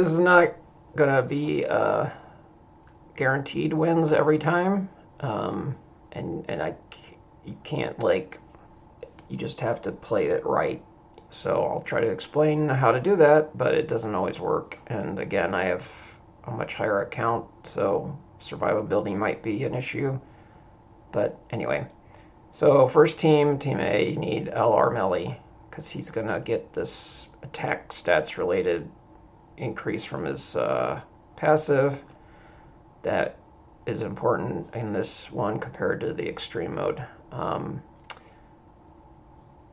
This is not gonna be guaranteed wins every time, and you can't like you just have to play it right. So I'll try to explain how to do that, but it doesn't always work. And again, I have a much higher account, so survivability might be an issue. But anyway, so first team A, you need LR Melly because he's gonna get this attack stats related increase from his passive that is important in this one compared to the extreme mode.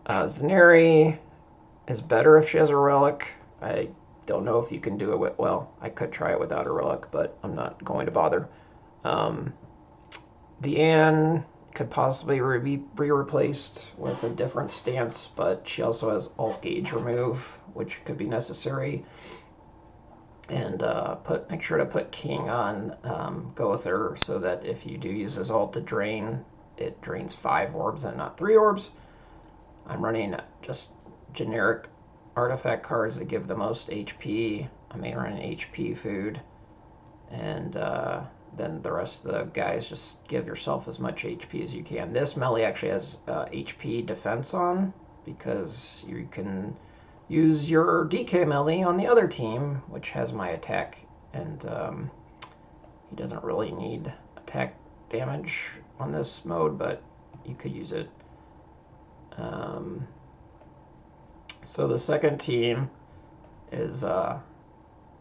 Zaneri is better if she has a relic. I don't know if you can do it with, well, I could try it without a relic, but I'm not going to bother. Deanne could possibly be replaced with a different stance, but she also has alt gauge remove, which could be necessary. And make sure to put King on Gother so that if you do use his ult to drain, it drains 5 orbs and not 3 orbs. I'm running just generic artifact cards that give the most HP. I'm running HP food, and then the rest of the guys just give yourself as much HP as you can. This melee actually has HP defense on because you can use your DK melee on the other team, which has my attack, and he doesn't really need attack damage on this mode, but you could use it. So the second team is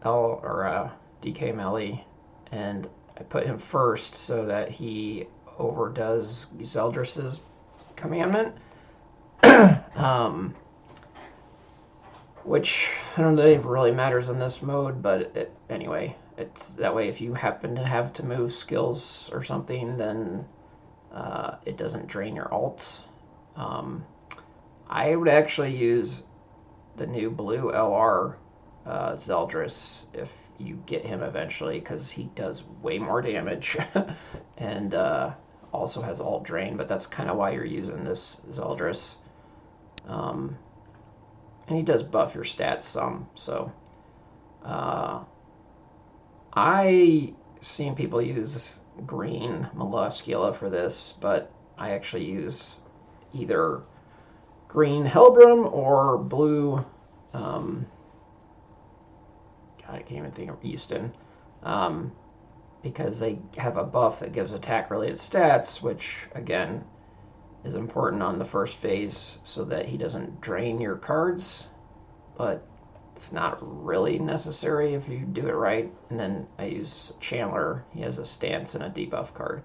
DK melee, and I put him first so that he overdoes Zeldris's commandment. Which I don't think really matters in this mode, but anyway, it's that way if you happen to have to move skills or something, then it doesn't drain your ults. I would actually use the new blue LR Zeldris if you get him eventually, because he does way more damage and also has alt drain, but that's kind of why you're using this Zeldris. And he does buff your stats some, so I seen people use green Molluscula for this, but I actually use either green Helbram or blue God, I can't even think of Easton, because they have a buff that gives attack related stats, which again is important on the first phase so that he doesn't drain your cards, but it's not really necessary if you do it right. And then I use Chandler. He has a stance and a debuff card.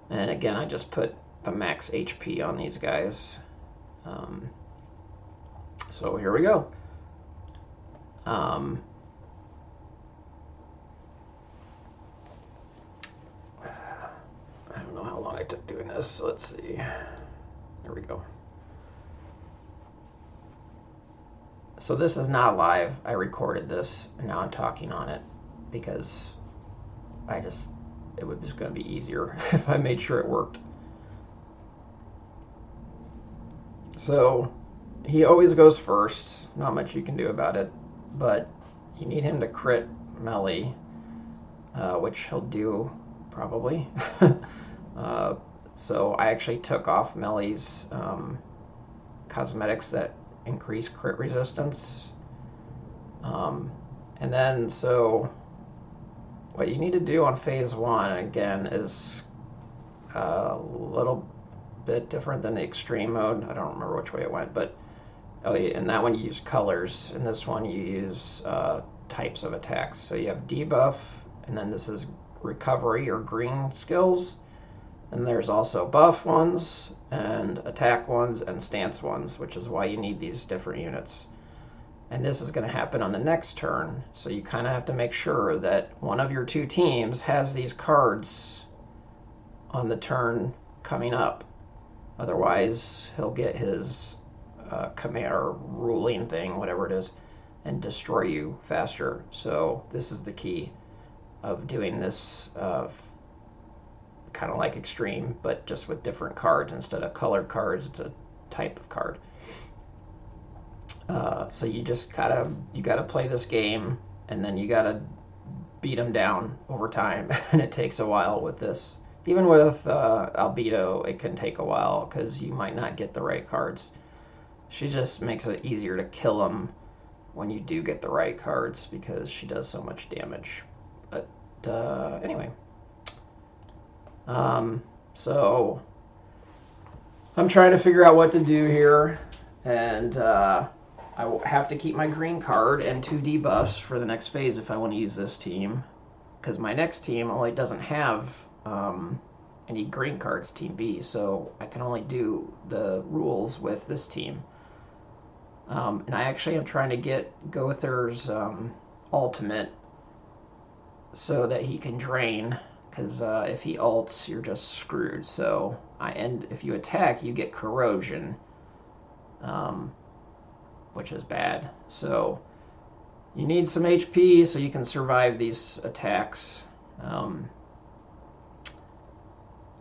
And again, I just put the max HP on these guys. So here we go. I don't know how long I took doing this, so let's see. There we go. So this is not live. I recorded this, and now I'm talking on it because it was just going to be easier if I made sure it worked. So he always goes first. Not much you can do about it, but you need him to crit melee, which he'll do probably. So I actually took off Melly's cosmetics that increase crit resistance. And then, so what you need to do on phase 1, again, is a little bit different than the extreme mode. I don't remember which way it went, but in that one you use colors. In this one you use types of attacks. So you have debuff, and then this is recovery or green skills. And there's also buff ones, and attack ones, and stance ones, which is why you need these different units. And this is going to happen on the next turn, so you kind of have to make sure that one of your two teams has these cards on the turn coming up. Otherwise, he'll get his command or ruling thing, whatever it is, and destroy you faster. So this is the key of doing this kind of like extreme, but just with different cards. Instead of colored cards, it's a type of card. So you just gotta play this game and then you gotta beat them down over time, and it takes a while with this. Even with Albedo, it can take a while because you might not get the right cards. She just makes it easier to kill them when you do get the right cards because she does so much damage. But anyway, so I'm trying to figure out what to do here, and I will have to keep my green card and 2 debuffs for the next phase if I want to use this team, because my next team only doesn't have any green cards, Team B, so I can only do the rules with this team. And I actually am trying to get Gother's ultimate so that he can drain, because if he ults, you're just screwed. So if you attack, you get corrosion, which is bad. So you need some HP so you can survive these attacks.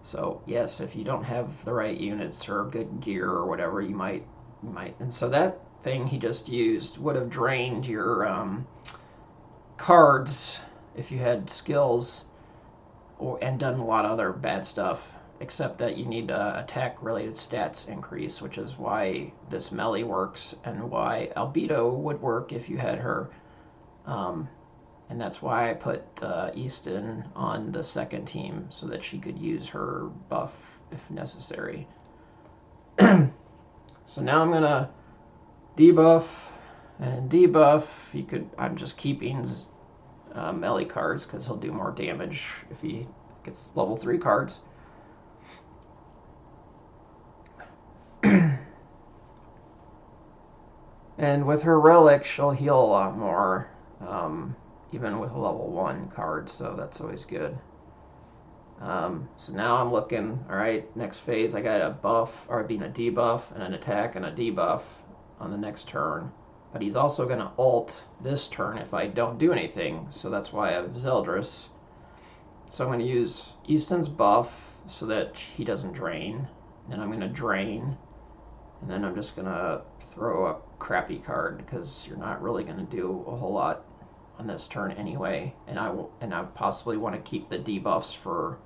So yes, if you don't have the right units or good gear or whatever, you might. And so that thing he just used would have drained your cards if you had skills and done a lot of other bad stuff, except that you need attack related stats increase, which is why this melee works and why Albedo would work if you had her. And that's why I put Easton on the second team so that she could use her buff if necessary. So now I'm gonna debuff and debuff. I'm just keeping melee cards because he'll do more damage if he gets level 3 cards. And with her relic, she'll heal a lot more, even with a level 1 card, so that's always good. So now I'm looking, alright, next phase I got a buff, or being a debuff, and an attack and a debuff on the next turn. But he's also going to ult this turn if I don't do anything, so that's why I have Zeldris. So I'm going to use Easton's buff so that he doesn't drain. Then I'm going to drain, and then I'm just going to throw a crappy card because you're not really going to do a whole lot on this turn anyway. And I possibly want to keep the debuffs for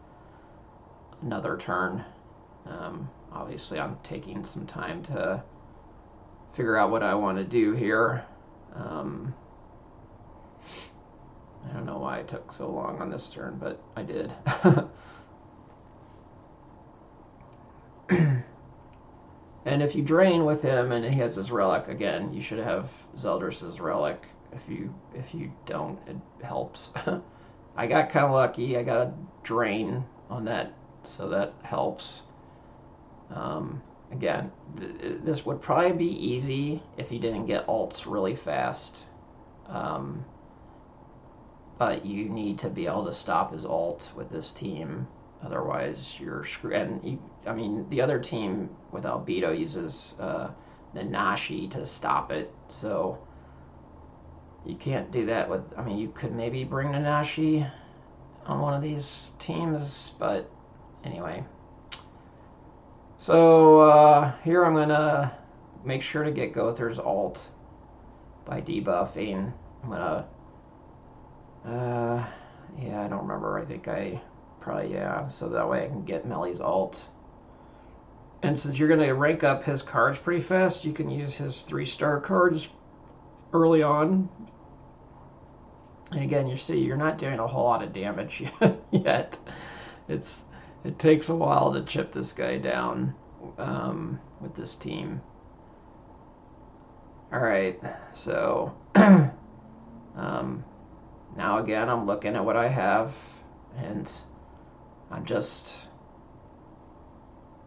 another turn. Obviously, I'm taking some time to figure out what I want to do here. I don't know why it took so long on this turn, but I did. And if you drain with him and he has his relic again, you should have Zeldris' relic. If you don't, it helps. I got kind of lucky. I got a drain on that, so that helps. Again, this would probably be easy if he didn't get ults really fast. But you need to be able to stop his ult with this team. Otherwise, you're screwed. And the other team with Albedo uses Nanashi to stop it. So you can't do that with. You could maybe bring Nanashi on one of these teams, but anyway. So here I'm gonna make sure to get Gother's ult by debuffing. I'm gonna. Yeah, I don't remember. I think I probably, yeah. So that way I can get Melly's ult. And since you're gonna rank up his cards pretty fast, you can use his 3-star cards early on. And again, you see, you're not doing a whole lot of damage yet. It takes a while to chip this guy down with this team. All right, so now again, I'm looking at what I have, and I'm just,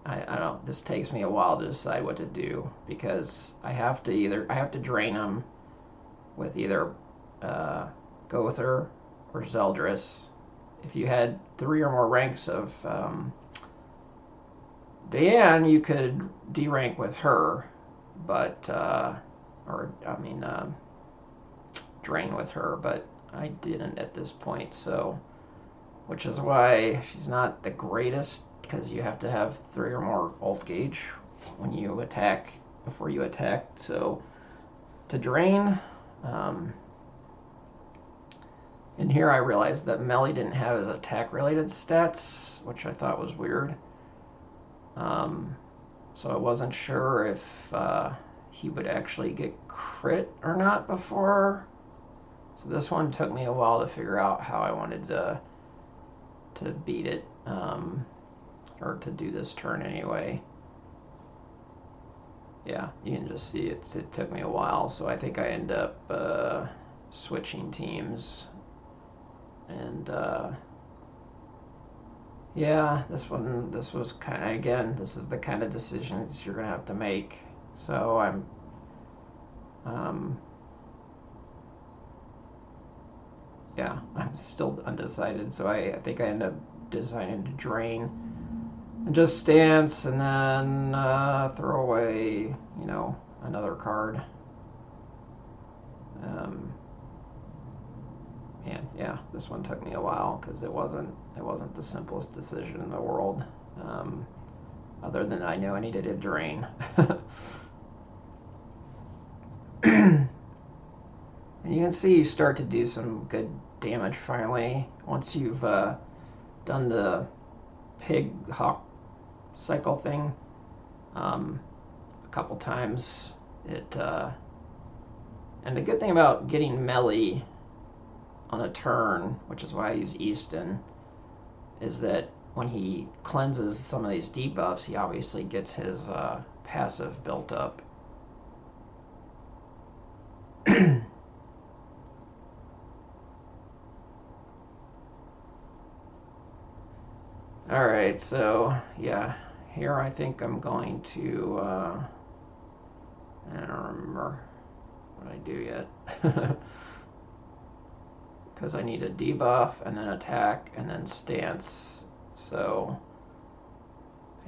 I don't, this takes me a while to decide what to do, because I have to drain him with either Gother or Zeldris. If you had 3 or more ranks of Diane, you could D-rank with her, but, drain with her, but I didn't at this point, so, which is why she's not the greatest, because you have to have 3 or more ult gauge when you attack, before you attack. So to drain, And here I realized that Melly didn't have his attack-related stats, which I thought was weird. So I wasn't sure if he would actually get crit or not before. So this one took me a while to figure out how I wanted to beat it, or to do this turn anyway. Yeah, you can just see it took me a while, so I think I end up switching teams. And yeah, this was kind of, again, this is the kind of decisions you're gonna have to make. So yeah, I'm still undecided. So I think I end up deciding to drain and just stance, and then throw away, another card. And yeah, this one took me a while because it wasn't the simplest decision in the world. Other than I knew I needed a drain. And you can see you start to do some good damage finally once you've done the pig hawk cycle thing a couple times. And the good thing about getting Melly on a turn, which is why I use Easton, is that when he cleanses some of these debuffs, he obviously gets his passive built up. Alright, so yeah, here I think I'm going to, I don't remember what I do yet. Because I need a debuff and then attack and then stance. So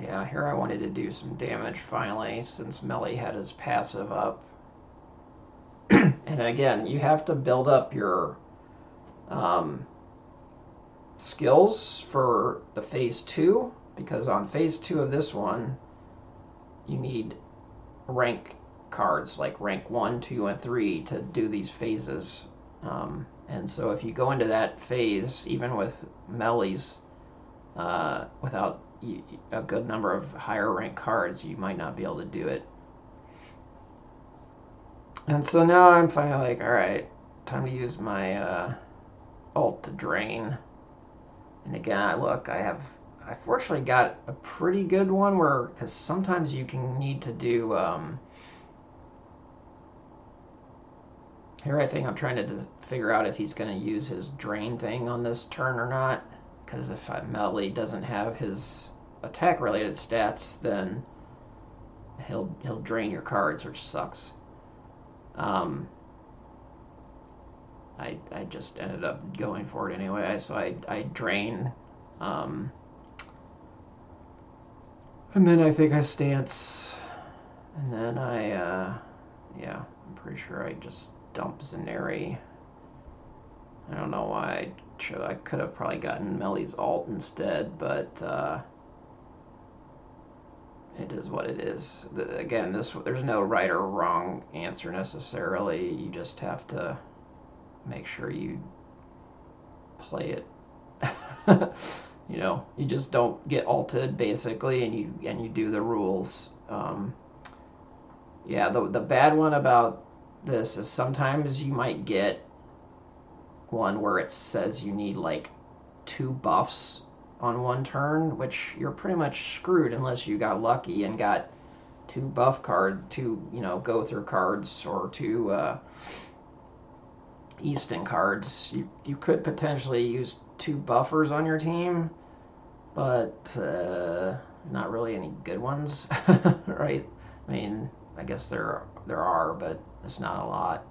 yeah, here I wanted to do some damage finally since Melly had his passive up. And again, you have to build up your skills for the phase 2, because on phase 2 of this one you need rank cards like rank 1, 2, and 3 to do these phases. And so if you go into that phase, even with Mellies, without a good number of higher rank cards, you might not be able to do it. And so now I'm finally like, alright, time to use my ult to drain. And again, I fortunately got a pretty good one because sometimes you can need to do, here I think I'm trying to figure out if he's going to use his drain thing on this turn or not. Because if Melly doesn't have his attack-related stats, then he'll drain your cards, which sucks. I just ended up going for it anyway, so I drain. And then I think I stance. And then yeah, I'm pretty sure I just dump Zaneri. I don't know why I could have probably gotten Melly's ult instead, but it is what it is. Again, there's no right or wrong answer necessarily. You just have to make sure you play it. You just don't get ulted basically, and you do the rules. Yeah, the bad one about this is sometimes you might get one where it says you need like 2 buffs on one turn, which you're pretty much screwed unless you got lucky and got 2 buff card, 2 go through cards, or 2 Easton cards. You could potentially use 2 buffers on your team, but not really any good ones, right? I mean, I guess there are, but it's not a lot.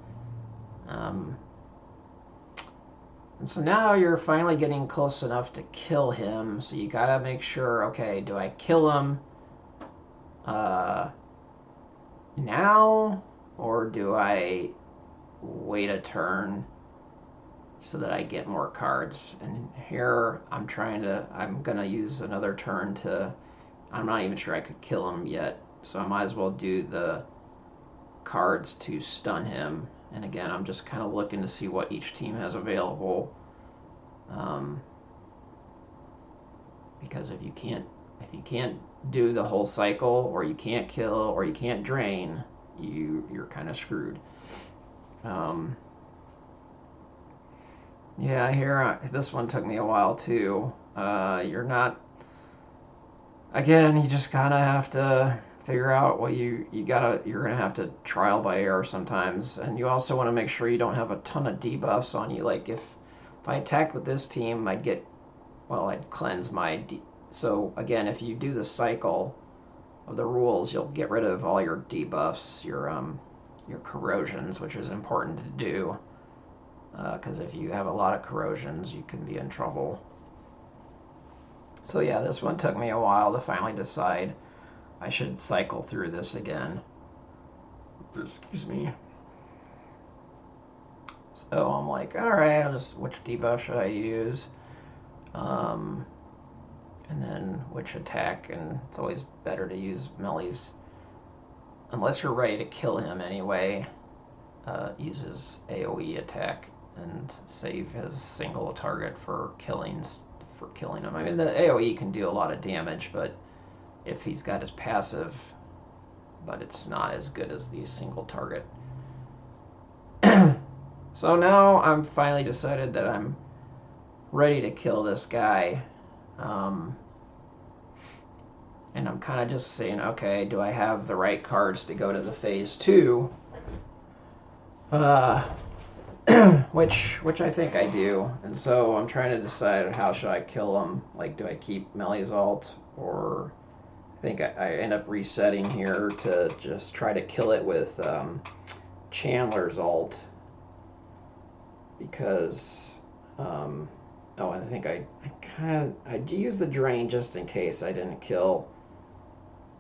And so now you're finally getting close enough to kill him, so you gotta make sure, okay, do I kill him now, or do I wait a turn so that I get more cards? And here I'm gonna use another turn I'm not even sure I could kill him yet, so I might as well do the cards to stun him. And again, I'm just kind of looking to see what each team has available. Because if you can't do the whole cycle, or you can't kill, or you can't drain, you're kind of screwed. Um, yeah, here this one took me a while too. You're not. Again, you just kind of have to figure out what you're gonna have to trial by error sometimes, and you also want to make sure you don't have a ton of debuffs on you. Like if I attacked with this team, I'd cleanse so again, if you do the cycle of the rules, you'll get rid of all your debuffs, your corrosions, which is important to do, because if you have a lot of corrosions, you can be in trouble. So yeah, this one took me a while to finally decide I should cycle through this again. Excuse me. So I'm like, all right, which debuff should I use? And then which attack, and it's always better to use Melly's, unless you're ready to kill him anyway, uses AoE attack and save his single target for killing him. I mean, the AoE can do a lot of damage, but if he's got his passive, but it's not as good as the single target. So now I'm finally decided that I'm ready to kill this guy. And I'm kind of just saying, okay, do I have the right cards to go to the phase 2? Which I think I do. And so I'm trying to decide how should I kill him. Like, do I keep Melly's ult, or I think I end up resetting here to just try to kill it with Chandler's ult, because I think I used the drain just in case I didn't kill.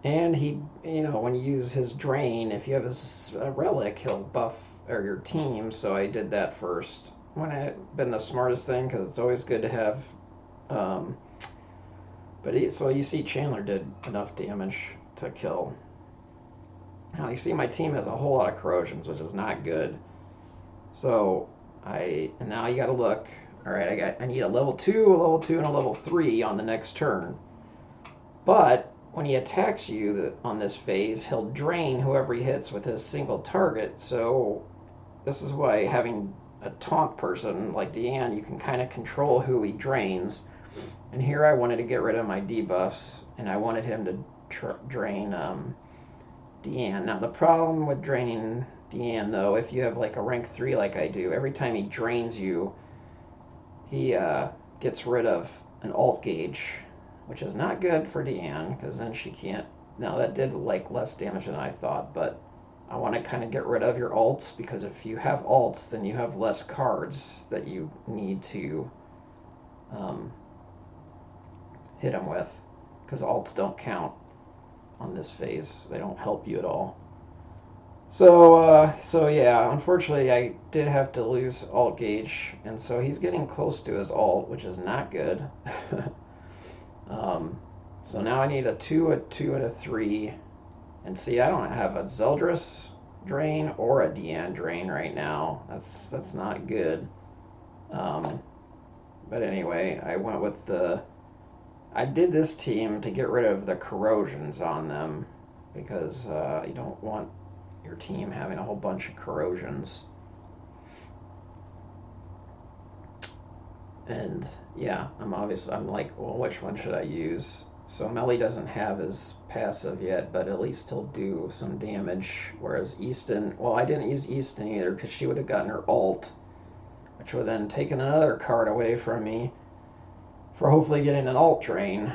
And when you use his drain, if you have a relic, he'll buff your team. So I did that first. Wouldn't have been the smartest thing, because it's always good to have. So you see, Chandler did enough damage to kill. Now you see, my team has a whole lot of corrosions, which is not good. So and now you got to look. All right, I need a level 2, and a level 3 on the next turn. But when he attacks you on this phase, he'll drain whoever he hits with his single target. So this is why having a taunt person like Deanne, you can kind of control who he drains. And here I wanted to get rid of my debuffs, and I wanted him to drain Deanne. Now the problem with draining Deanne, though, if you have like a rank 3 like I do, every time he drains you, he gets rid of an ult gauge, which is not good for Deanne, because then she can't. Now that did like less damage than I thought, but I want to kind of get rid of your ults, because if you have ults, then you have less cards that you need to hit him with, because ults don't count on this phase. They don't help you at all. So yeah, unfortunately I did have to lose ult gauge, and so he's getting close to his ult, which is not good. So now I need a 2, a 2, and a 3. And see, I don't have a Zeldris drain or a Deanne drain right now. That's not good. But anyway, I did this team to get rid of the corrosions on them, because you don't want your team having a whole bunch of corrosions. And yeah, I'm like, well, which one should I use? So Melly doesn't have his passive yet, but at least he'll do some damage. Whereas Easton, well, I didn't use Easton either, because she would have gotten her ult, which would then taken another card away from me for hopefully getting an ult drain.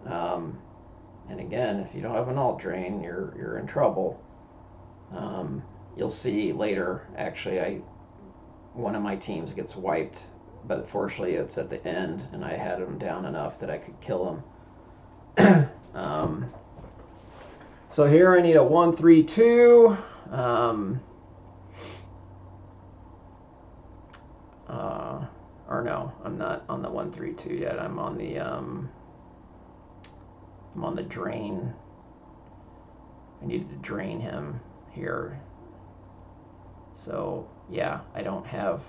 And again, if you don't have an ult drain, you're in trouble. You'll see later, actually, one of my teams gets wiped, but fortunately it's at the end, and I had him down enough that I could kill him. So here I need a 1, 3, 2. Or no, I'm not on the 1, 3, 2 yet. I'm on the drain. I needed to drain him here. So yeah, I don't have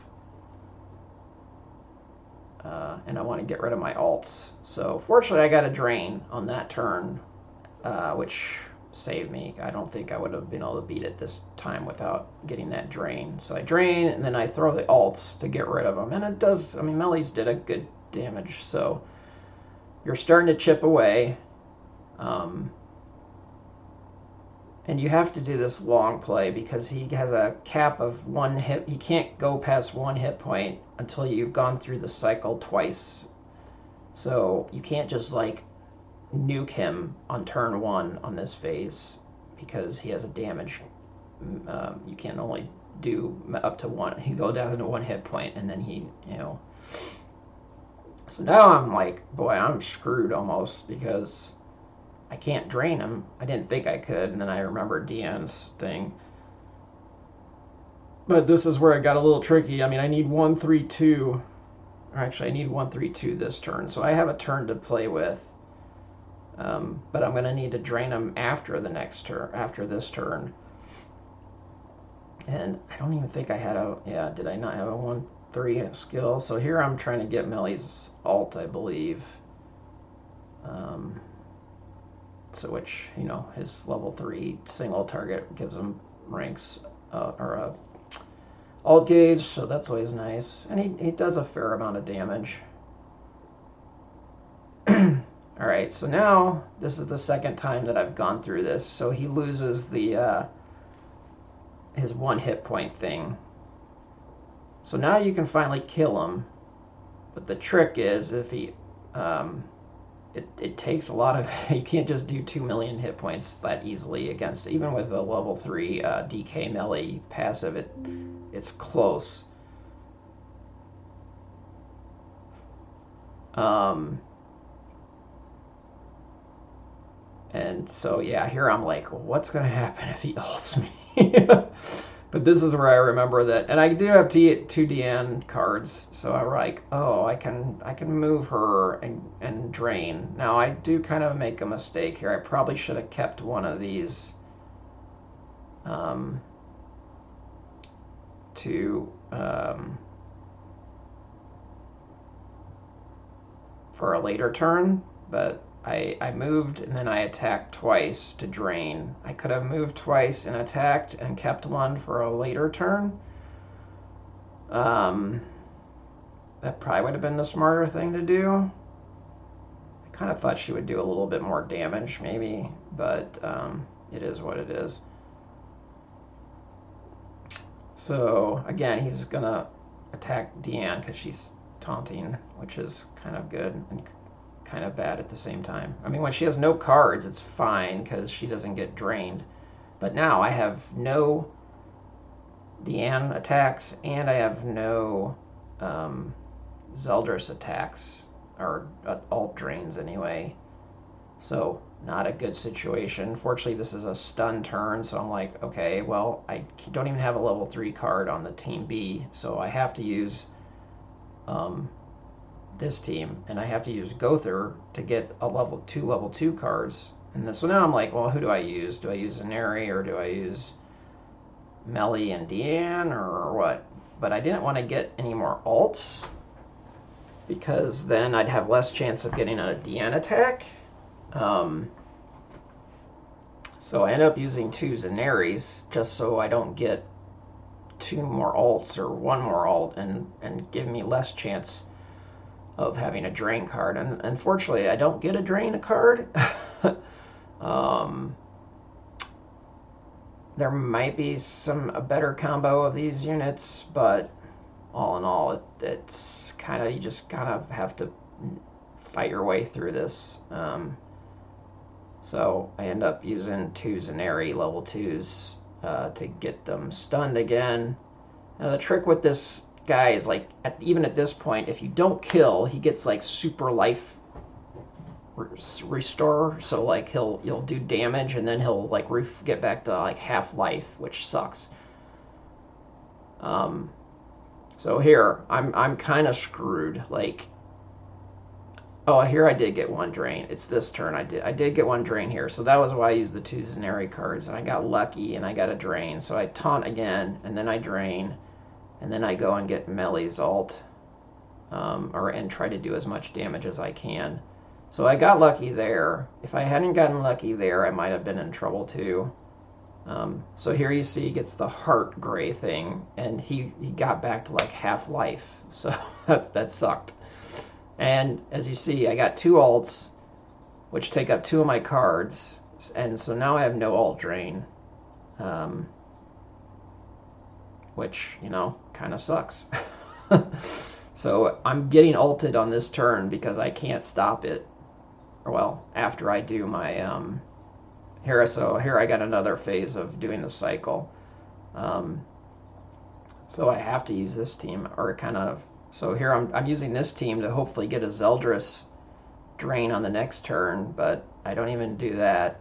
and I want to get rid of my alts. So fortunately I got a drain on that turn, which saved me. I don't think I would have been able to beat it this time without getting that drain. So I drain, and then I throw the alts to get rid of them. And it does, I mean, Mellies did a good damage. So you're starting to chip away. And you have to do this long play because he has a cap of 1 hit. He can't go past 1 hit point until you've gone through the cycle twice. So you can't just like nuke him on turn 1 on this phase because he has a damage. You can only do up to 1. He goes down to 1 hit point, and then he, you know. So now I'm like, boy, I'm screwed almost because I can't drain him. I didn't think I could, and then I remembered Deanne's thing. But this is where it got a little tricky. I mean, I need 1-3-2. Or actually, I need 1-3-2 this turn, so I have a turn to play with. But I'm going to need to drain him after the next turn, after this turn. And I don't even think I had a, yeah, did I not have a 1-3 skill? So here I'm trying to get Melly's alt, I believe. So which, you know, his level 3 single target gives him ranks, or a alt gauge, so that's always nice. And he does a fair amount of damage. Alright, so now this is the second time that I've gone through this. So he loses the his 1 hit point thing. So now you can finally kill him. But the trick is if he it takes a lot of, you can't just do 2 million hit points that easily against, even with a level 3 DK melee passive, it's close. And so, yeah, here I'm like, well, what's going to happen if he ults me? But this is where I remember that, and I do have 2 DN cards, so I'm like, oh, I can move her and drain. Now I do kind of make a mistake here. I probably should have kept one of these for a later turn, but I moved and then I attacked twice to drain. I could have moved twice and attacked and kept one for a later turn. That probably would have been the smarter thing to do. I kind of thought she would do a little bit more damage maybe, but it is what it is. So again, he's gonna attack Deanne because she's taunting, which is kind of good and kind of bad at the same time. I mean, when she has no cards, it's fine because she doesn't get drained. But now I have no Deanne attacks, and I have no Zeldris attacks, or alt drains anyway. So not a good situation. Fortunately, this is a stun turn, so I'm like, okay, well, I don't even have a level 3 card on the team B, so I have to use this team, and I have to use Gother to get a level 2 cards. And then, so now I'm like, well, who do I use? Do I use Zaneri, or do I use Melly and Deanne, or what? But I didn't want to get any more alts because then I'd have less chance of getting a Deanne attack. So I end up using 2 Zaneris just so I don't get 2 more alts or 1 more alt and give me less chance of having a drain card. And unfortunately, I don't get a drain card. There might be a better combo of these units, but all in all, it's kind of, you just kind of have to fight your way through this. So I end up using 2 Zaneri level 2s to get them stunned again. Now the trick with this guy is, like, even at this point, if you don't kill, he gets like super life restore. So like you'll do damage and then he'll like get back to like half life, which sucks. So here I'm kind of screwed. Like, oh, here I did get 1 drain. It's this turn I did get 1 drain here. So that was why I used the 2 Zaneri cards, and I got lucky and I got a drain. So I taunt again, and then I drain, and then I go and get Melly's alt. and try to do as much damage as I can. So I got lucky there. If I hadn't gotten lucky there, I might have been in trouble too. So here you see he gets the heart gray thing, and he got back to like half life. So that sucked. And as you see, I got 2 alts, which take up 2 of my cards, and so now I have no alt drain, which, you know, kind of sucks. So I'm getting ulted on this turn because I can't stop it. Well, after I do my here I got another phase of doing the cycle. So I have to use this team, or kind of. So here I'm using this team to hopefully get a Zeldris drain on the next turn, but I don't even do that.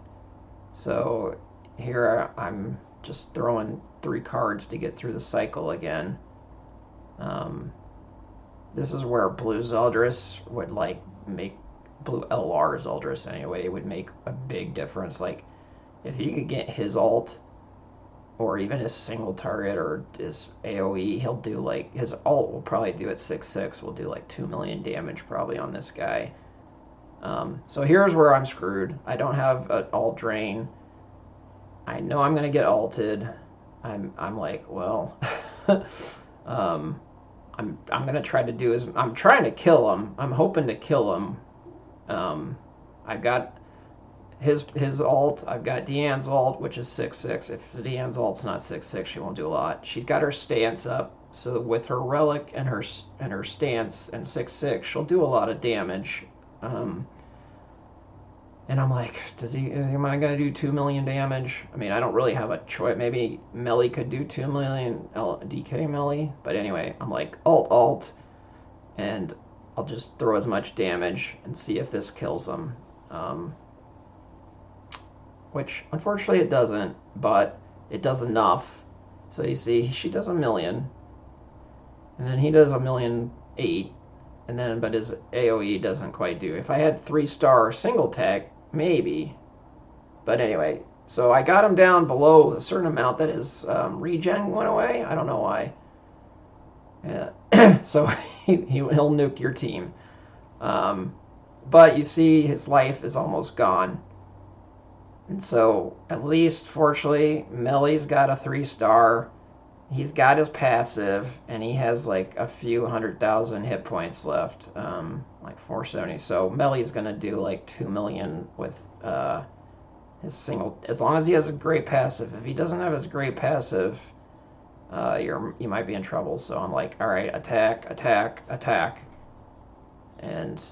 So here I'm just throwing 3 cards to get through the cycle again. This is where blue Zeldris would like make blue LR Zeldris anyway. It would make a big difference. Like if he could get his alt, or even his single target, or his AoE, he'll do like, his alt will probably do at 6/6, will do like 2 million damage probably on this guy. So here's where I'm screwed. I don't have an alt drain. I know I'm gonna get alted. I'm like, well, I'm gonna try to do is I'm trying to kill him. I'm hoping to kill him. I've got his alt. I've got Deanne's alt, which is 6/6. If Deanne's alt's not 6/6, she won't do a lot. She's got her stance up, so with her relic and her stance and 6/6, she'll do a lot of damage. And I'm like, am I gonna do 2 million damage? I mean, I don't really have a choice. Maybe Melly could do 2 million, DK Melly, but anyway, I'm like alt, and I'll just throw as much damage and see if this kills them. Which unfortunately it doesn't, but it does enough. So you see, she does 1 million, and then he does 1,000,008, and then but his AoE doesn't quite do. If I had 3-star single tech, maybe. But anyway, so I got him down below a certain amount that his regen went away. I don't know why. Yeah. So he'll nuke your team. But you see, his life is almost gone. And so, at least, fortunately, Melly's got a 3-star. He's got his passive, and he has like a few 100,000 hit points left, like 470. So Melly's gonna do like 2 million with his single, as long as he has a great passive. If he doesn't have his great passive, you might be in trouble. So I'm like, all right, attack, attack, attack, and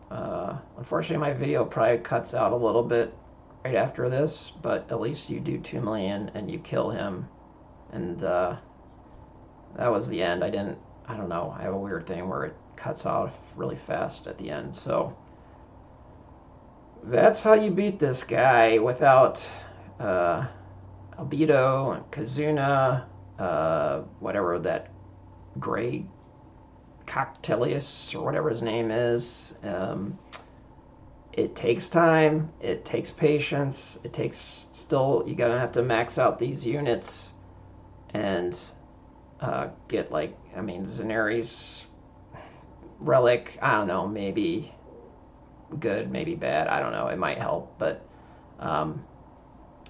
unfortunately, my video probably cuts out a little bit right after this, but at least you do 2 million and you kill him, and that was the end. I don't know, I have a weird thing where it cuts off really fast at the end. So that's how you beat this guy without Albedo and Kizuna, whatever that gray Cocktailius or whatever his name is. It takes time, it takes patience, it takes, still, you're gonna have to max out these units and get like, I mean, Zaneri's relic, I don't know, maybe good, maybe bad, I don't know, it might help, but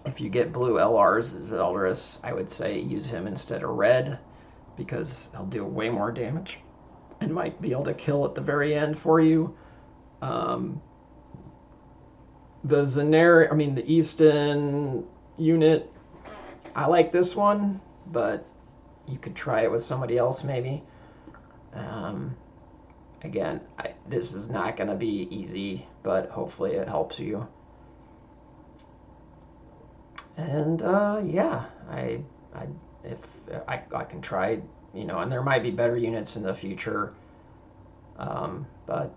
if you get blue LR's Zeldris, I would say use him instead of red, because he'll do way more damage and might be able to kill at the very end for you. The Zaneri, I mean the Easton unit, I like this one, but you could try it with somebody else maybe. Again, this is not going to be easy, but hopefully it helps you. And yeah, if I can try, you know, and there might be better units in the future, but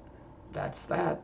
that's that.